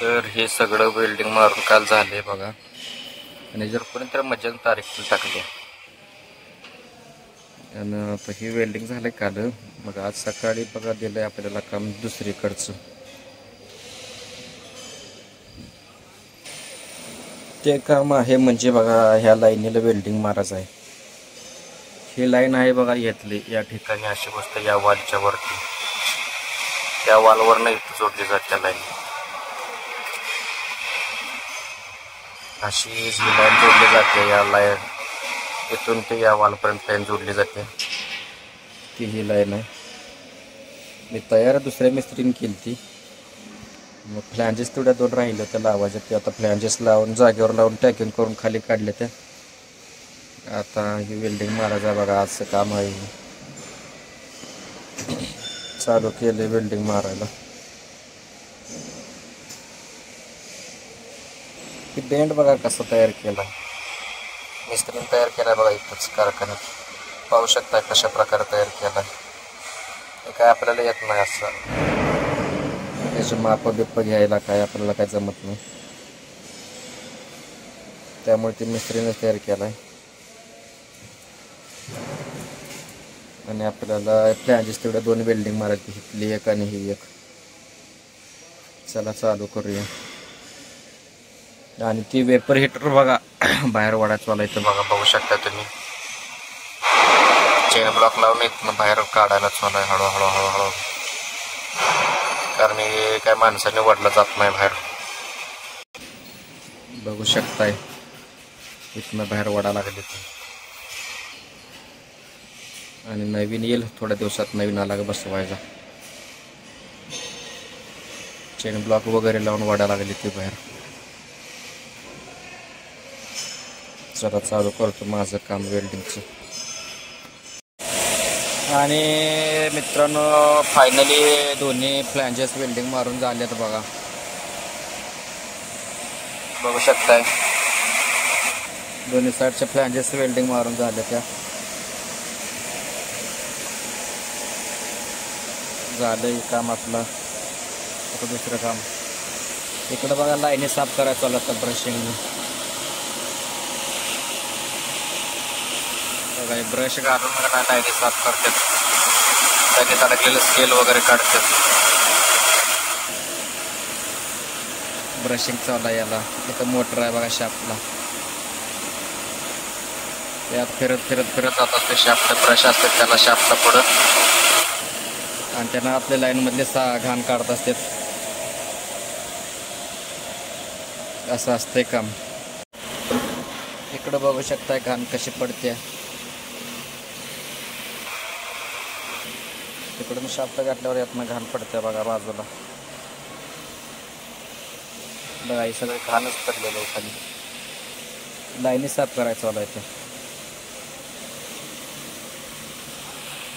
तर हे सगळं वेल्डिंग मारून काल झाले बघा. आणि जर कोणीतरी मध्यंतरी तारीख टाकली आणि आता ही वेल्डिंग झालंय काल. मग आज सकाळी बघा दिलंय आपल्याला काम दुसरीकडचं. ते काम आहे म्हणजे बघा ह्या लाईनीला वेल्डिंग मारायचं आहे. ही लाईन आहे बघा घेतली या ठिकाणी अशी गोष्ट या वालच्या वरती, त्या वालवर नाही जोडली जाते लाईन. अशी ही लाईन जोडली जाते. या लाईन इथून ते या वालपर्यंत लाईन जोडली जाते. ती ही लाईन आहे. मी तयार दुसऱ्या मिस्त्रीने केली ती. मग फ्लॅंजेस तेवढ्या 2 राहिल्या त्या लावायच्या. ते आता फ्लॅंजेस लावून जागेवर लावून टॅकिंग करून खाली काढले त्या. आता ही वेल्डिंग मारायचं बघा आजचं काम आहे. चालू केले वेल्डिंग मारायला. ही बेंड बघा कसा तयार केला, मिस्त्रीने तयार केला बघा इथंच कारखान्यात. पाहू शकता कशा प्रकारे तयार केला. हे काय आपल्याला येत नाही असं. त्याचे माप बिप्प घ्यायला काय आपल्याला काय जमत नाही. त्यामुळे ते मिस्त्रीने तयार केला आहे. आणि आपल्याला फ्लॅंजेस तेवढ्या 2 वेल्डिंग मारायची, ही एक आणि ही एक. चला चालू करूया. आणि ती वेपर हिटर बघा बाहेर वडायचं वाला इथं बघा, बघू शकता तुम्ही. चेन ब्लॉक लावून इथनं बाहेर काढायलाच वाला आहे हळूहळू हळूहळू, कारण हे काय माणसाने वडलं जात नाही बाहेर. बघू शकताय इथनं बाहेर वडा लागले ते. आणि नवीन येईल थोड्या दिवसात, नवीन आला का बसवायचा. चेन ब्लॉक वगैरे लावून वडा लागले ते बाहेर. चला चालू करतो माझं काम वेल्डिंगचं. आणि मित्रांनो फायनली दोन्ही फ्लॅंजेस वेल्डिंग मारून झालेत बघा, बघू शकताय. दोन्ही साईडच्या फ्लॅंजेस वेल्डिंग मारून झाले त्या. झालंय काम आपलं. आता दुसरं काम इकडं बघा लाईनी साफ करायचं आलं तर ब्रशिंग बघा. ब्रश घालून बघा लाईनी साफ करतात. लगेच अडकलेलं स्केल वगैरे काढतात. ब्रशिंग चालू आहे याला. इथं मोटर आहे बघा शाफ्टला. यात फिरत फिरत फिरत जात असते शाफ्ट. ब्रश असतात त्याला शाफ्टला पुढं, आणि त्यांना आपल्या लाईनमधले घाण काढत असतात. असं असतंय काम. इकडं बघू शकताय घाण कशी पडते. तिकडून शाफ्ट घातल्यावर यातनं घाण पडते बघा बाजूला. बघा हे सगळं घाणच पडलेलं आहे खाली. लाईनी साफ करायचं वाला इथं.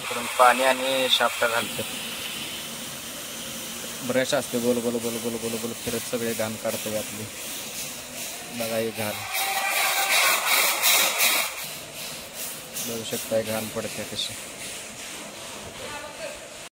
तिकडून पाणी आणि शाफ्ट घालतात. ब्रश असते गोल गोल गोल गोल गोल गोल फिरत सगळे घाण काढते आपली. बघा ही घाण बघू शकताय घाण पडते कशी.